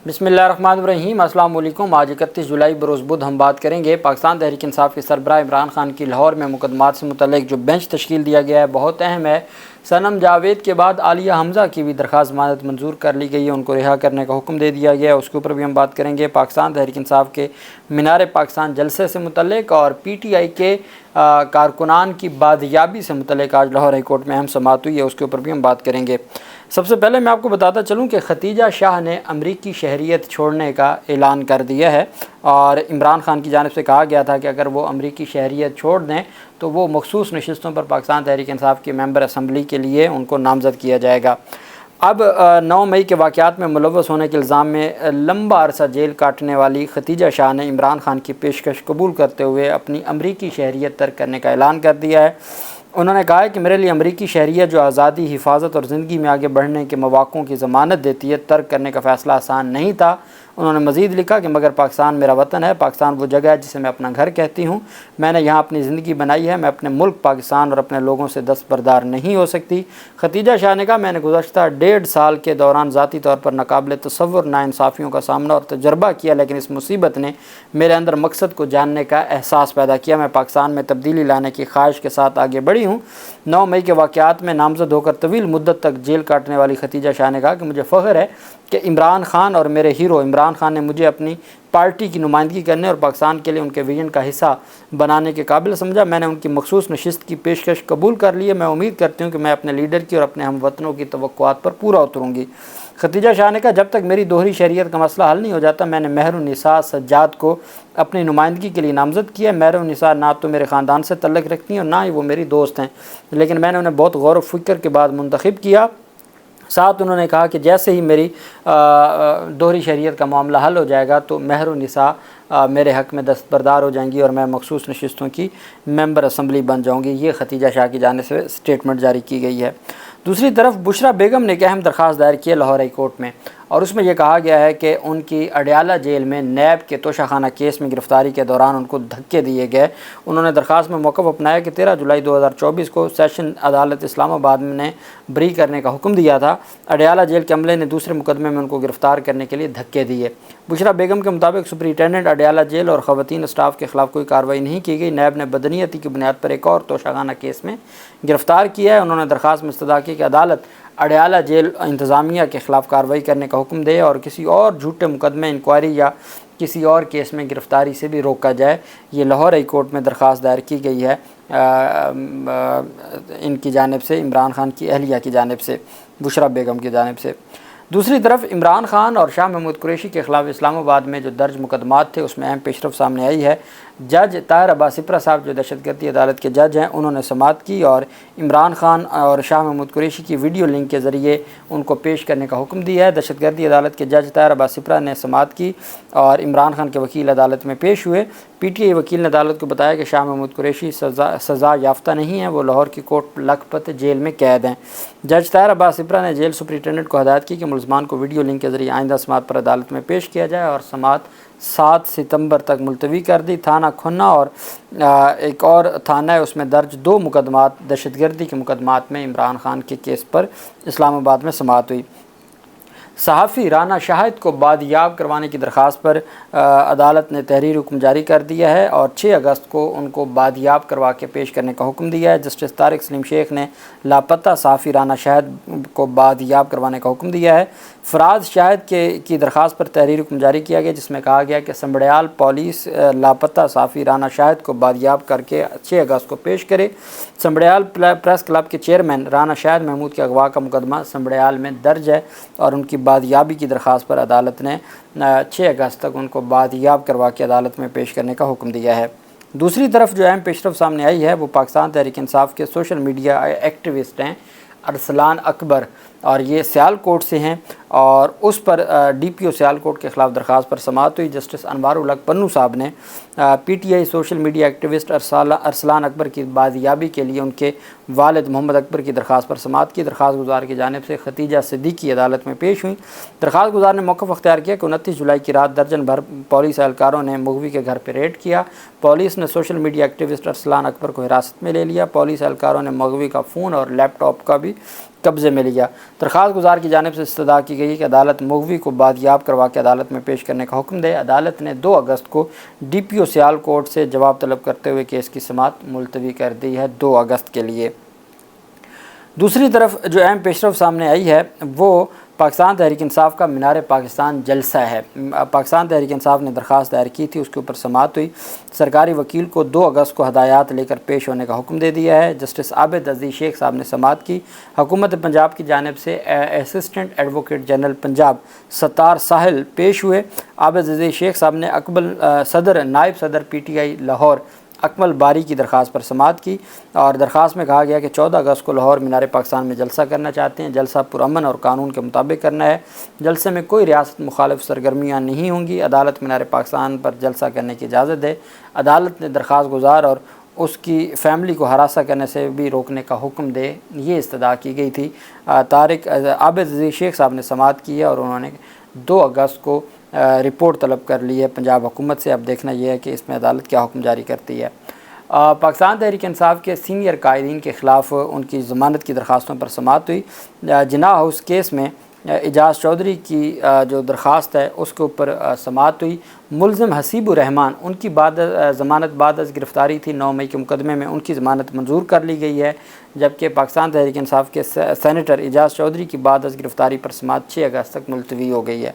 بسم اللہ الرحمن الرحیم۔ السلام علیکم۔ آج 31 جولائی بروز بدھ ہم بات کریں گے پاکستان تحریک انصاف کے سربراہ عمران خان کی لاہور میں مقدمات سے متعلق جو بینچ تشکیل دیا گیا ہے بہت اہم ہے۔ صنم جاوید کے بعد عالیہ حمزہ کی بھی درخواست ضمانت منظور کر لی گئی ہے، ان کو رہا کرنے کا حکم دے دیا گیا ہے، اس کے اوپر بھی ہم بات کریں گے۔ پاکستان تحریک انصاف کے مینار پاکستان جلسے سے متعلق اور پی ٹی آئی کے کارکنان کی بازیابی سے متعلق آج لاہور ہائی کورٹ میں اہم سماعت ہوئی ہے، اس کے اوپر بھی ہم بات کریں گے۔ سب سے پہلے میں آپ کو بتاتا چلوں کہ ختیجہ شاہ نے امریکی شہریت چھوڑنے کا اعلان کر دیا ہے، اور عمران خان کی جانب سے کہا گیا تھا کہ اگر وہ امریکی شہریت چھوڑ دیں تو وہ مخصوص نشستوں پر پاکستان تحریک انصاف کی ممبر اسمبلی کے لیے ان کو نامزد کیا جائے گا۔ اب 9 مئی کے واقعات میں ملوث ہونے کے الزام میں لمبا عرصہ جیل کاٹنے والی ختیجہ شاہ نے عمران خان کی پیشکش قبول کرتے ہوئے اپنی امریکی شہریت ترک کرنے کا اعلان کر دیا ہے۔ انہوں نے کہا ہے کہ میرے لیے امریکی شہریت جو آزادی، حفاظت اور زندگی میں آگے بڑھنے کے مواقعوں کی ضمانت دیتی ہے، ترک کرنے کا فیصلہ آسان نہیں تھا۔ انہوں نے مزید لکھا کہ مگر پاکستان میرا وطن ہے، پاکستان وہ جگہ ہے جسے میں اپنا گھر کہتی ہوں، میں نے یہاں اپنی زندگی بنائی ہے، میں اپنے ملک پاکستان اور اپنے لوگوں سے دستبردار نہیں ہو سکتی۔ ختیجہ شاہ نے کہا میں نے گزشتہ 1.5 سال کے دوران ذاتی طور پر ناقابل تصور ناانصافیوں کا سامنا اور تجربہ کیا، لیکن اس مصیبت نے میرے اندر مقصد کو جاننے کا احساس پیدا کیا۔ میں پاکستان میں تبدیلی لانے کی خواہش کے ساتھ آگے بڑھی ہوں۔ 9 مئی کے واقعات میں نامزد ہو کر طویل مدت تک جیل کاٹنے والی ختیجہ شاہ نے کہا کہ مجھے فخر ہے کہ عمران خان اور میرے ہیرو عمران خان نے مجھے اپنی پارٹی کی نمائندگی کرنے اور پاکستان کے لیے ان کے ویژن کا حصہ بنانے کے قابل سمجھا۔ میں نے ان کی مخصوص نشست کی پیشکش قبول کر لی ہے۔ میں امید کرتی ہوں کہ میں اپنے لیڈر کی اور اپنے ہم وطنوں کی توقعات پر پورا اتروں گی۔ ختیجہ شاہ نے کہا جب تک میری دوہری شہریت کا مسئلہ حل نہیں ہو جاتا، میں نے مہر النساء سجاد کو اپنی نمائندگی کے لیے نامزد کیا۔ مہر النساء نہ تو میرے خاندان سے تعلق رکھتی ہیں اور نہ ہی وہ میری دوست ہیں، لیکن میں نے انہیں بہت غور و فکر کے بعد منتخب کیا۔ ساتھ انہوں نے کہا کہ جیسے ہی میری دوہری شہریت کا معاملہ حل ہو جائے گا تو مہر النساء میرے حق میں دستبردار ہو جائیں گی اور میں مخصوص نشستوں کی ممبر اسمبلی بن جاؤں گی۔ یہ ختیجہ شاہ کی جانب سے سٹیٹمنٹ جاری کی گئی ہے۔ دوسری طرف بشرا بیگم نے ایک اہم درخواست دائر کی ہے لاہور ہائی کورٹ میں، اور اس میں یہ کہا گیا ہے کہ ان کی اڈیالہ جیل میں نیب کے توشہ خانہ کیس میں گرفتاری کے دوران ان کو دھکے دیے گئے۔ انہوں نے درخواست میں موقف اپنایا کہ 13 جولائی 2024 کو سیشن عدالت اسلام آباد نے بری کرنے کا حکم دیا تھا۔ اڈیالہ جیل کے عملے نے دوسرے مقدمے میں ان کو گرفتار کرنے کے لیے دھکے دیے۔ بشرا بیگم کے مطابق سپرنٹینڈنٹ اڈیالہ جیل اور خواتین اسٹاف کے خلاف کوئی کارروائی نہیں کی گئی۔ نیب نے بدنیتی کی بنیاد پر ایک اور توشہ خانہ کیس میں گرفتار کیا ہے۔ انہوں نے درخواست میں استدعا کی کہ عدالت اڈیالہ جیل انتظامیہ کے خلاف کارروائی کرنے کا حکم دے اور کسی اور جھوٹے مقدمے، انکوائری یا کسی اور کیس میں گرفتاری سے بھی روکا جائے۔ یہ لاہور ہائی کورٹ میں درخواست دائر کی گئی ہے ان کی جانب سے، عمران خان کی اہلیہ کی جانب سے، بشرا بیگم کی جانب سے۔ دوسری طرف عمران خان اور شاہ محمود قریشی کے خلاف اسلام آباد میں جو درج مقدمات تھے اس میں اہم پیش رفت سامنے آئی ہے۔ جج طاہر عباس سپرہ صاحب جو دہشت گردی عدالت کے جج ہیں، انہوں نے سماعت کی اور عمران خان اور شاہ محمود قریشی کی ویڈیو لنک کے ذریعے ان کو پیش کرنے کا حکم دیا ہے۔ دہشت گردی عدالت کے جج طاہر عباس سپرہ نے سماعت کی اور عمران خان کے وکیل عدالت میں پیش ہوئے۔ پی ٹی آئی وکیل نے عدالت کو بتایا کہ شاہ محمود قریشی سزا یافتہ نہیں ہیں، وہ لاہور کی کوٹ لکھپت جیل میں قید ہیں۔ جج طاہر عباس سپرہ نے جیل سپرنٹینڈنٹ کو ہدایت کی کہ ملزمان کو ویڈیو لنک کے ذریعے آئندہ سماعت پر عدالت میں پیش کیا جائے، اور سماعت 7 ستمبر تک ملتوی کر دی۔ تھانہ کھنہ اور ایک اور تھانہ ہے اس میں درج 2 مقدمات دہشت گردی کے مقدمات میں عمران خان کے کیس پر اسلام آباد میں سماعت ہوئی۔ صحافی رانا شاہد کو بادیاب کروانے کی درخواست پر عدالت نے تحریری حکم جاری کر دیا ہے اور 6 اگست کو ان کو بادیاب کروا کے پیش کرنے کا حکم دیا ہے۔ جسٹس طارق سلیم شیخ نے لاپتہ صحافی رانا شاہد کو بادیاب کروانے کا حکم دیا ہے۔ فراز شاہد کی درخواست پر تحریری حکم جاری کیا گیا جس میں کہا گیا کہ سمبڑیال پولیس لاپتہ صحافی رانا شاہد کو بادیاب کر کے 6 اگست کو پیش کرے۔ سمبڑیال پریس کلب کے چیئرمین رانا شاہد محمود کے اغوا کا مقدمہ سمبڑیال میں درج ہے اور ان کی بادیابی کی درخواست پر عدالت نے 6 اگست تک ان کو بادیاب کروا کے عدالت میں پیش کرنے کا حکم دیا ہے۔ دوسری طرف جو اہم پیش رفت سامنے آئی ہے وہ پاکستان تحریک انصاف کے سوشل میڈیا ایکٹیوسٹ ہیں ارسلان اکبر، اور یہ سیالکوٹ سے ہیں، اور اس پر ڈی پی او سیالکوٹ کے خلاف درخواست پر سماعت ہوئی۔ جسٹس انوار الحق پنو صاحب نے P T I social media activist Arsalan Akbar کی بازیابی کے لیے ان کے والد محمد اکبر کی درخواست پر سماعت کی۔ درخواست گزار کی جانب سے ختیجہ صدیقی عدالت میں پیش ہوئی۔ درخواست گزار نے موقف اختیار کیا کہ 29 جولائی کی رات درجن بھر پولیس اہلکاروں نے مغوی کے گھر پہ ریڈ کیا۔ پولیس نے سوشل میڈیا ایکٹیوسٹ ارسلان اکبر کو حراست میں لے لیا۔ پولیس اہلکاروں نے مغوی کا فون اور لیپ ٹاپ کا بھی قبضے میں لیا۔ درخواست گزار کی جانب سے استدعا کی گئی کہ عدالت مغوی کو بازیاب کروا کے عدالت میں پیش کرنے کا حکم دے۔ عدالت نے 2 اگست کو ڈی پی او سیال کوٹ سے جواب طلب کرتے ہوئے کیس کی سماعت ملتوی کر دی ہے 2 اگست کے لیے۔ دوسری طرف جو اہم پیش رفت سامنے آئی ہے وہ پاکستان تحریک انصاف کا مینار پاکستان جلسہ ہے۔ پاکستان تحریک انصاف نے درخواست دائر کی تھی، اس کے اوپر سماعت ہوئی۔ سرکاری وکیل کو 2 اگست کو ہدایات لے کر پیش ہونے کا حکم دے دیا ہے۔ جسٹس عابد عزیز شیخ صاحب نے سماعت کی۔ حکومت پنجاب کی جانب سے اسسٹنٹ ایڈوکیٹ جنرل پنجاب ستار ساحل پیش ہوئے۔ عابد عزیز شیخ صاحب نے نائب صدر پی ٹی آئی لاہور اکمل باری کی درخواست پر سماعت کی، اور درخواست میں کہا گیا کہ 14 اگست کو لاہور مینار پاکستان میں جلسہ کرنا چاہتے ہیں۔ جلسہ پرامن اور قانون کے مطابق کرنا ہے۔ جلسے میں کوئی ریاست مخالف سرگرمیاں نہیں ہوں گی۔ عدالت مینار پاکستان پر جلسہ کرنے کی اجازت دے۔ عدالت نے درخواست گزار اور اس کی فیملی کو ہراساں کرنے سے بھی روکنے کا حکم دے، یہ استدعا کی گئی تھی۔ عابد عزیز شیخ صاحب نے سماعت کی ہے اور انہوں نے 2 اگست کو رپورٹ طلب کر لی ہے پنجاب حکومت سے۔ اب دیکھنا یہ ہے کہ اس میں عدالت کیا حکم جاری کرتی ہے۔ پاکستان تحریک انصاف کے سینئر قائدین کے خلاف ان کی ضمانت کی درخواستوں پر سماعت ہوئی۔ جناح ہاؤس کیس میں اعجاز چودھری کی جو درخواست ہے اس کے اوپر سماعت ہوئی۔ ملزم حسیب الرحمان، ان کی ضمانت بعد از گرفتاری تھی، 9 مئی کے مقدمے میں ان کی ضمانت منظور کر لی گئی ہے، جبکہ پاکستان تحریک انصاف کے سینیٹر اعجاز چودھری کی بعد از گرفتاری پر سماعت 6 اگست تک ملتوی ہو گئی ہے۔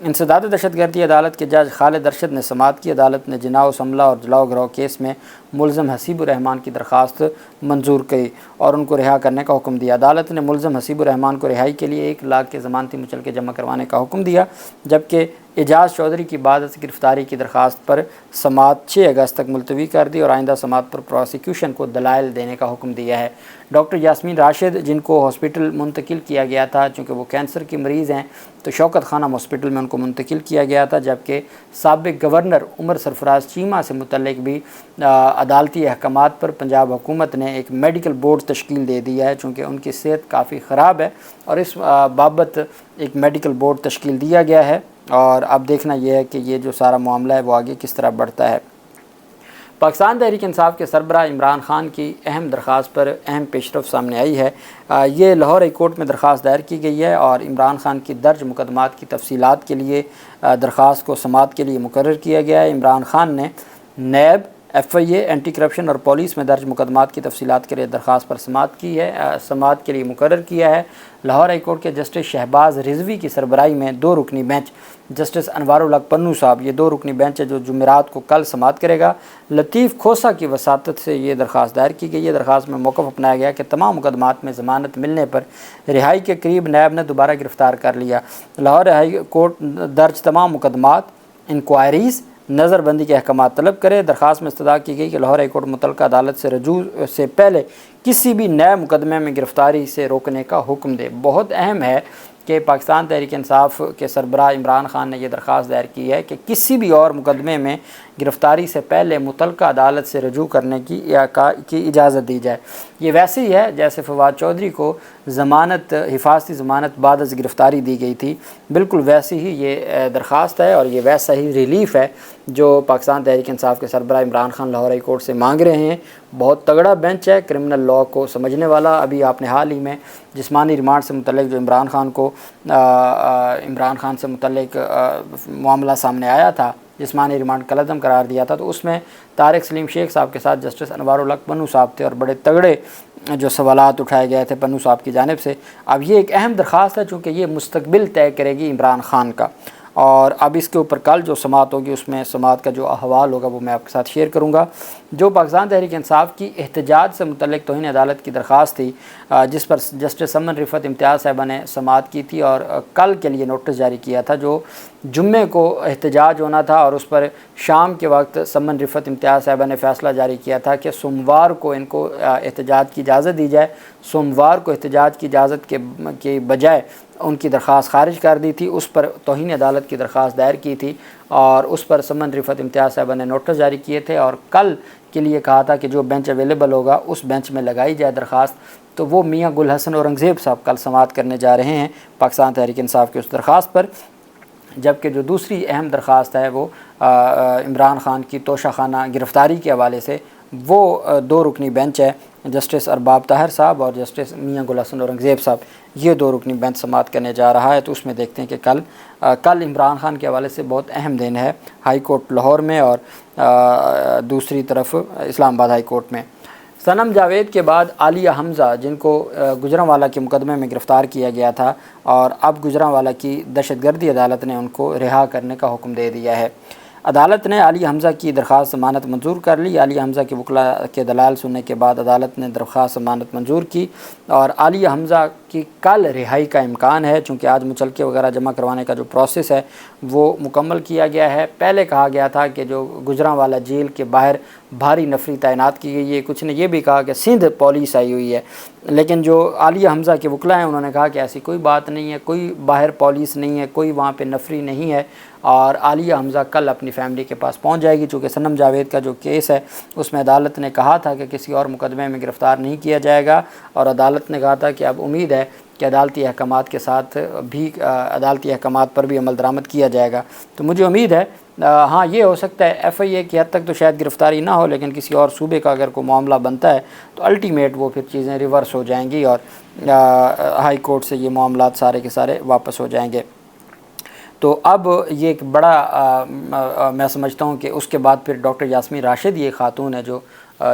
انسداد دہشت گردی عدالت کے جج خالد ارشد نے سماعت کی۔ عدالت نے جناح ہاؤس حملہ اور جلاؤ گروہ کیس میں ملزم حسیب الرحمان کی درخواست منظور کی اور ان کو رہا کرنے کا حکم دیا۔ عدالت نے ملزم حسیب الرحمان کو رہائی کے لیے 1 لاکھ کے ضمانتی مچلقے جمع کروانے کا حکم دیا، جبکہ اعجاز چودھری کی بعد از گرفتاری کی درخواست پر سماعت 6 اگست تک ملتوی کر دی اور آئندہ سماعت پر پروسیکیوشن کو دلائل دینے کا حکم دیا ہے۔ ڈاکٹر یاسمین راشد، جن کو ہاسپٹل منتقل کیا گیا تھا چونکہ وہ کینسر کی مریض ہیں، تو شوکت خانم ہاسپٹل میں ان کو منتقل کیا گیا تھا، جبکہ سابق گورنر عمر سرفراز چیمہ سے متعلق بھی عدالتی احکامات پر پنجاب حکومت نے ایک میڈیکل بورڈ تشکیل دے دیا ہے، چونکہ ان کی صحت کافی خراب ہے اور اس بابت ایک میڈیکل بورڈ تشکیل دیا گیا ہے، اور اب دیکھنا یہ ہے کہ یہ جو سارا معاملہ ہے وہ آگے کس طرح بڑھتا ہے۔ پاکستان تحریک انصاف کے سربراہ عمران خان کی اہم درخواست پر اہم پیش رفت سامنے آئی ہے۔ یہ لاہور ہائی کورٹ میں درخواست دائر کی گئی ہے اور عمران خان کی درج مقدمات کی تفصیلات کے لیے درخواست کو سماعت کے لیے مقرر کیا گیا ہے۔ عمران خان نے نیب، ایف آئی اے، اینٹی کرپشن اور پولیس میں درج مقدمات کی تفصیلات کے لیے درخواست پر سماعت کے لیے مقرر کیا ہے۔ لاہور ہائی کورٹ کے جسٹس شہباز رضوی کی سربراہی میں 2 رکنی بینچ، جسٹس انوار الحق پنو صاحب، یہ 2 رکنی بینچ ہے جو جمعرات کو کل سماعت کرے گا۔ لطیف کھوسہ کی وساطت سے یہ درخواست دائر کی گئی ہے۔ درخواست میں موقف اپنایا گیا کہ تمام مقدمات میں ضمانت ملنے پر رہائی کے قریب نیب نے دوبارہ گرفتار کر لیا۔ لاہور ہائی کورٹ درج تمام مقدمات، انکوائریز، نظر بندی کے احکامات طلب کرے۔ درخواست میں استدعا کی گئی کہ لاہور ہائی کورٹ متعلقہ عدالت سے رجوع سے پہلے کسی بھی نئے مقدمے میں گرفتاری سے روکنے کا حکم دے۔ بہت اہم ہے کہ پاکستان تحریک انصاف کے سربراہ عمران خان نے یہ درخواست دائر کی ہے کہ کسی بھی اور مقدمے میں گرفتاری سے پہلے متعلقہ عدالت سے رجوع کرنے کی اجازت دی جائے۔ یہ ویسے ہی ہے جیسے فواد چودھری کو حفاظتی ضمانت بعد از گرفتاری دی گئی تھی، بالکل ویسی ہی یہ درخواست ہے اور یہ ویسا ہی ریلیف ہے جو پاکستان تحریک انصاف کے سربراہ عمران خان لاہور ہائی کورٹ سے مانگ رہے ہیں۔ بہت تگڑا بینچ ہے، کرمنل لاء کو سمجھنے والا۔ ابھی آپ نے حال ہی میں جسمانی ریمانڈ سے متعلق جو عمران خان سے متعلق معاملہ سامنے آیا تھا، جسمانی ریمانڈ کالعدم قرار دیا تھا، تو اس میں طارق سلیم شیخ صاحب کے ساتھ جسٹس انوار الحق پنو صاحب تھے اور بڑے تگڑے جو سوالات اٹھائے گئے تھے پنو صاحب کی جانب سے۔ اب یہ ایک اہم درخواست ہے چونکہ یہ مستقبل طے کرے گی عمران خان کا، اور اب اس کے اوپر کل جو سماعت ہوگی اس میں سماعت کا جو احوال ہوگا وہ میں آپ کے ساتھ شیئر کروں گا۔ جو پاکستان تحریک انصاف کی احتجاج سے متعلق توہین عدالت کی درخواست تھی جس پر جسٹس سمن رفعت امتیاز صاحبہ نے سماعت کی تھی اور کل کے لیے نوٹس جاری کیا تھا، جو جمعے کو احتجاج ہونا تھا، اور اس پر شام کے وقت سمن رفعت امتیاز صاحبہ نے فیصلہ جاری کیا تھا کہ سوموار کو ان کو احتجاج کی اجازت دی جائے۔ سوموار کو احتجاج کی اجازت کے بجائے ان کی درخواست خارج کر دی تھی، اس پر توہین عدالت کی درخواست دائر کی تھی اور اس پر سمن رفعت امتیاز صاحبہ نے نوٹس جاری کیے تھے اور کل کے لیے کہا تھا کہ جو بینچ اویلیبل ہوگا اس بینچ میں لگائی جائے درخواست۔ تو وہ میاں گل حسن اورنگزیب صاحب کل سماعت کرنے جا رہے ہیں پاکستان تحریک انصاف کی اس درخواست پر، جبکہ جو دوسری اہم درخواست ہے وہ عمران خان کی توشہ خانہ گرفتاری کے حوالے سے وہ 2 رکنی بینچ ہے، جسٹس ارباب طاہر صاحب اور جسٹس میاں گل حسن اورنگزیب صاحب، یہ 2 رکنی بینچ سماعت کرنے جا رہا ہے۔ تو اس میں دیکھتے ہیں کہ کل عمران خان کے حوالے سے بہت اہم دن ہے ہائی کورٹ لاہور میں، اور دوسری طرف اسلام آباد ہائی کورٹ میں۔ صنم جاوید کے بعد عالیہ حمزہ، جن کو گجرانوالہ کے مقدمے میں گرفتار کیا گیا تھا، اور اب گجرانوالہ کی دہشت گردی عدالت نے ان کو رہا کرنے کا حکم دے دیا ہے۔ عدالت نے عالیہ حمزہ کی درخواست ضمانت منظور کر لی۔ عالیہ حمزہ کے وکلاء کے دلائل سننے کے بعد عدالت نے درخواست ضمانت منظور کی، اور عالیہ حمزہ کی کل رہائی کا امکان ہے، چونکہ آج مچلکے وغیرہ جمع کروانے کا جو پروسیس ہے وہ مکمل کیا گیا ہے۔ پہلے کہا گیا تھا کہ جو گجرانوالہ جیل کے باہر بھاری نفری تعینات کی گئی ہے، کچھ نے یہ بھی کہا کہ سندھ پولیس آئی ہوئی ہے، لیکن جو عالیہ حمزہ کے وکلاء ہیں انہوں نے کہا کہ ایسی کوئی بات نہیں ہے، کوئی باہر پولیس نہیں ہے، کوئی وہاں پہ نفری نہیں ہے، اور عالیہ حمزہ کل اپنی فیملی کے پاس پہنچ جائے گی۔ چونکہ صنم جاوید کا جو کیس ہے اس میں عدالت نے کہا تھا کہ کسی اور مقدمے میں گرفتار نہیں کیا جائے گا، اور عدالت نے کہا تھا کہ اب امید ہے کہ عدالتی احکامات کے ساتھ بھی عدالتی احکامات پر بھی عمل درآمد کیا جائے گا۔ تو مجھے امید ہے، ہاں یہ ہو سکتا ہے ایف آئی اے کی حد تک تو شاید گرفتاری نہ ہو، لیکن کسی اور صوبے کا اگر کوئی معاملہ بنتا ہے تو الٹیمیٹ وہ پھر چیزیں ریورس ہو جائیں گی، اور ہائی کورٹ سے یہ معاملات سارے کے سارے واپس ہو جائیں گے۔ تو اب یہ ایک بڑا میں سمجھتا ہوں کہ اس کے بعد پھر ڈاکٹر یاسمین راشد یہ خاتون ہے جو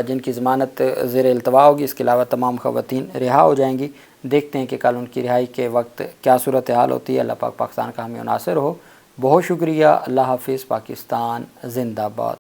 جن کی ضمانت زیر التوا ہوگی، اس کے علاوہ تمام خواتین رہا ہو جائیں گی۔ دیکھتے ہیں کہ کل ان کی رہائی کے وقت کیا صورتحال ہوتی ہے۔ اللہ پاک پاکستان کا حامی و ناصر ہو۔ بہت شکریہ۔ اللہ حافظ۔ پاکستان زندہ باد۔